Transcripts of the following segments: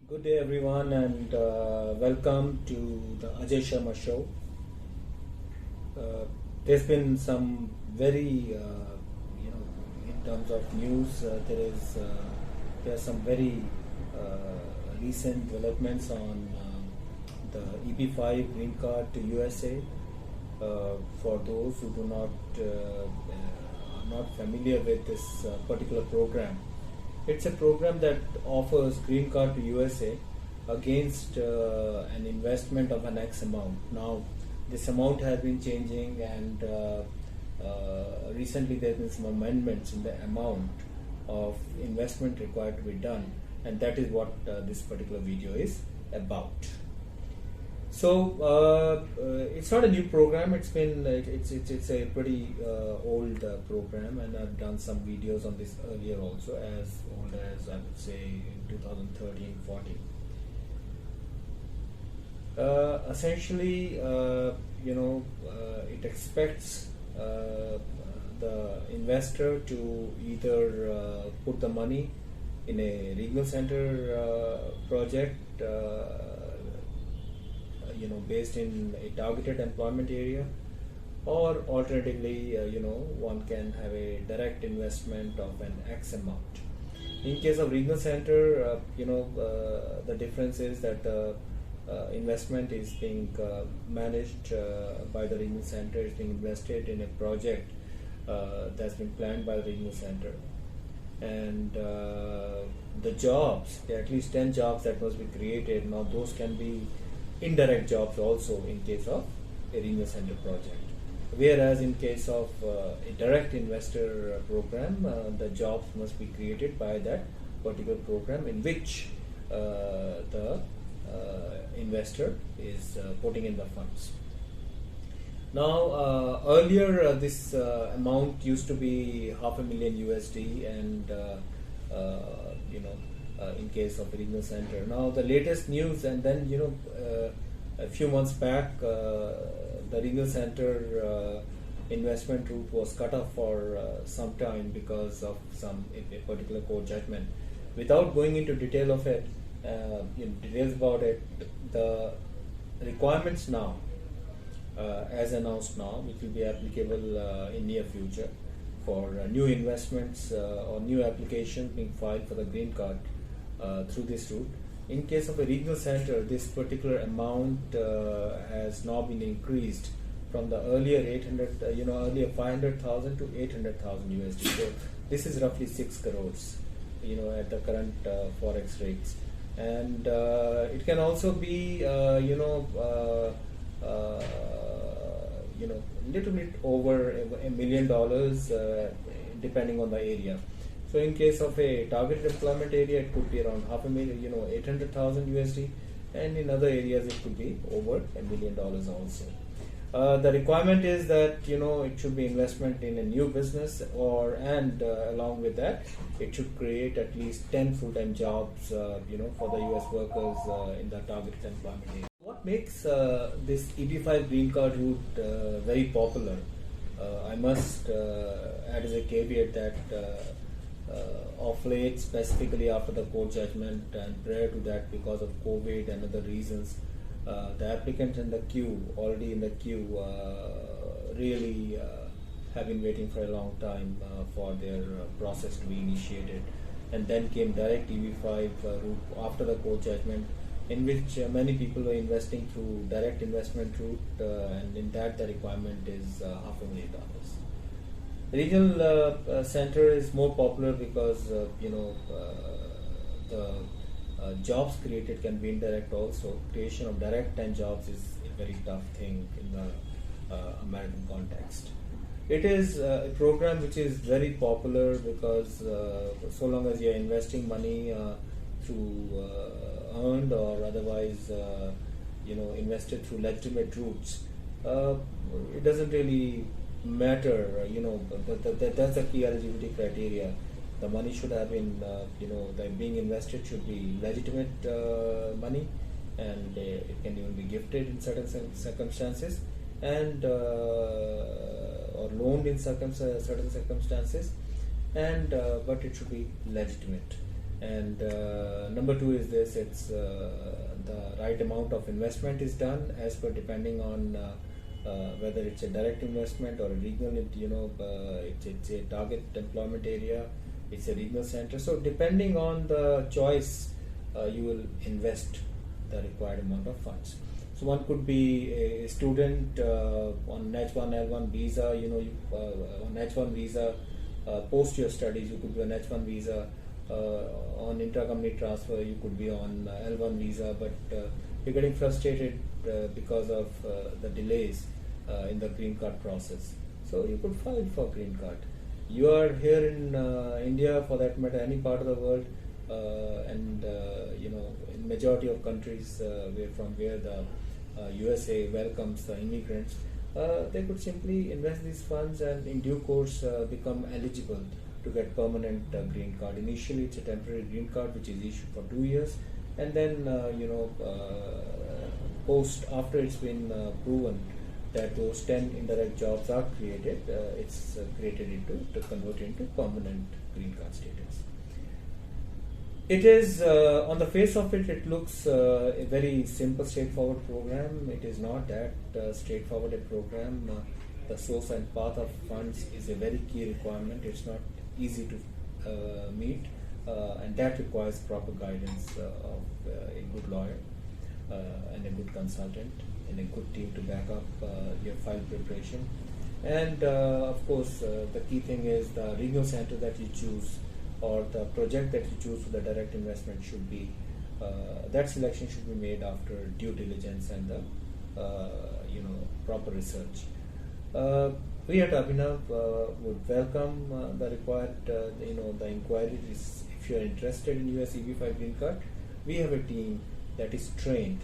Good day, everyone, and welcome to the Ajay Sharma Show. There's been some very, in terms of news, there are some very recent developments on the EB-5 green card to USA. For those who are not familiar with this particular program, it's a program that offers green card to USA against an investment of an X amount. Now, this amount has been changing, and recently there have been some amendments in the amount of investment required to be done, and that is what this particular video is about. So it's not a new program. It's a pretty old program, and I've done some videos on this earlier also, as old as I would say in 2013-14. Essentially, it expects the investor to either put the money in a regional center project. Based in a targeted employment area, or alternatively, one can have a direct investment of an X amount. In case of regional center, the difference is that the investment is being managed by the regional center. It's being invested in a project that's been planned by the regional center, and the jobs, there are at least 10 jobs that must be created. Now, those can be indirect jobs also in case of a regional center project, whereas in case of a direct investor program, the jobs must be created by that particular program in which the investor is putting in the funds. Now, earlier this amount used to be $500,000 USD, and in case of regional center. Now, the latest news, and then a few months back, the regional center investment route was cut off for some time because of a particular court judgment. Without going into details about it, the requirements now, as announced now, which will be applicable in near future for new investments or new applications being filed for the green card through this route. In case of a regional center, this particular amount has now been increased from the earlier 500,000 to 800,000 USD. So this is roughly 6 crores, at the current forex rates, and it can also be, little bit over $1 million, depending on the area. So in case of a targeted employment area, it could be around $500,000, 800,000 USD, and in other areas it could be over $1 million also. The requirement is that it should be investment in a new business, and along with that, it should create at least 10 full-time jobs, for the US workers in the targeted employment area. What makes this EB-5 green card route very popular? I must add as a caveat that of late, specifically after the court judgment and prior to that, because of COVID and other reasons, the applicants already in the queue, really have been waiting for a long time for their process to be initiated. And then came direct EB-5 route after the court judgment, in which many people were investing through direct investment route, and in that the requirement is $500,000. Regional center is more popular because the jobs created can be indirect also. Creation of direct 10 jobs is a very tough thing in the American context. It is a program which is very popular because so long as you are investing money through earned or otherwise invested through legitimate routes, it doesn't really matter. That's the key eligibility criteria. The money should have been, being invested should be legitimate money, and it can even be gifted in certain circumstances, and or loaned in certain circumstances, and but it should be legitimate. And number two is this: it's the right amount of investment is done as per depending on whether it's a direct investment or a regional, it's a target employment area, it's a regional center. So depending on the choice, you will invest the required amount of funds. So one could be a student on H1 L1 visa, on H1 visa post your studies, you could be on H1 visa. On intercompany transfer, you could be on L1 visa, but you're getting frustrated because of the delays in the green card process. So you could file for green card. You are here in India, for that matter, any part of the world, and in majority of countries where the USA welcomes the immigrants, they could simply invest these funds and in due course become eligible to get permanent green card. Initially, it's a temporary green card which is issued for 2 years, and then post after it's been proven that those 10 indirect jobs are created, it's created to convert into permanent green card status. It is on the face of it, it looks a very simple, straightforward program. It is not that straightforward a program. The source and path of funds is a very key requirement. It's not easy to meet, and that requires proper guidance of a good lawyer and a good consultant and a good team to back up your file preparation. And of course, the key thing is the regional center that you choose or the project that you choose for the direct investment should be that selection should be made after due diligence and the proper research. We at Abhinav would welcome the required the inquiries. If you are interested in US EB-5 green card, we have a team that is trained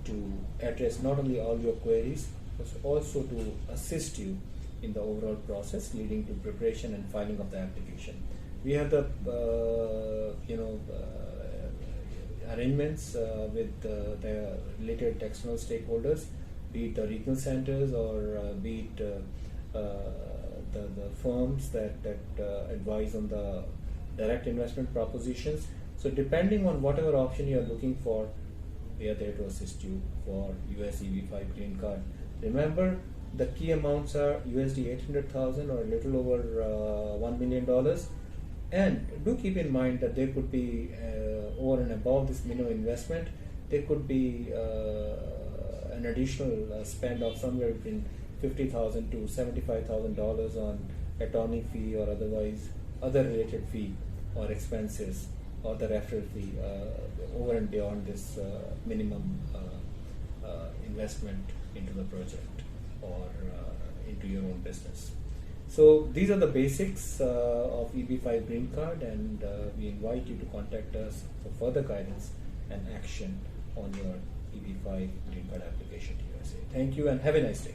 to address not only all your queries but also to assist you in the overall process leading to preparation and filing of the application. We have the arrangements with the related external stakeholders, be it the regional centers or be it the firms that advise on the direct investment propositions. So depending on whatever option you are looking for, we are there to assist you for US EB-5 green card. Remember, the key amounts are USD800,000 or a little over $1 million. And do keep in mind that there could be over and above this minimum investment, there could be an additional spend of somewhere between $50,000 to $75,000 on attorney fee or otherwise other related fee or expenses or the referral fee over and beyond this minimum investment into the project or into your own business. So these are the basics of EB-5 green card, and we invite you to contact us for further guidance and action on your EB-5 green card application to USA. Thank you and have a nice day.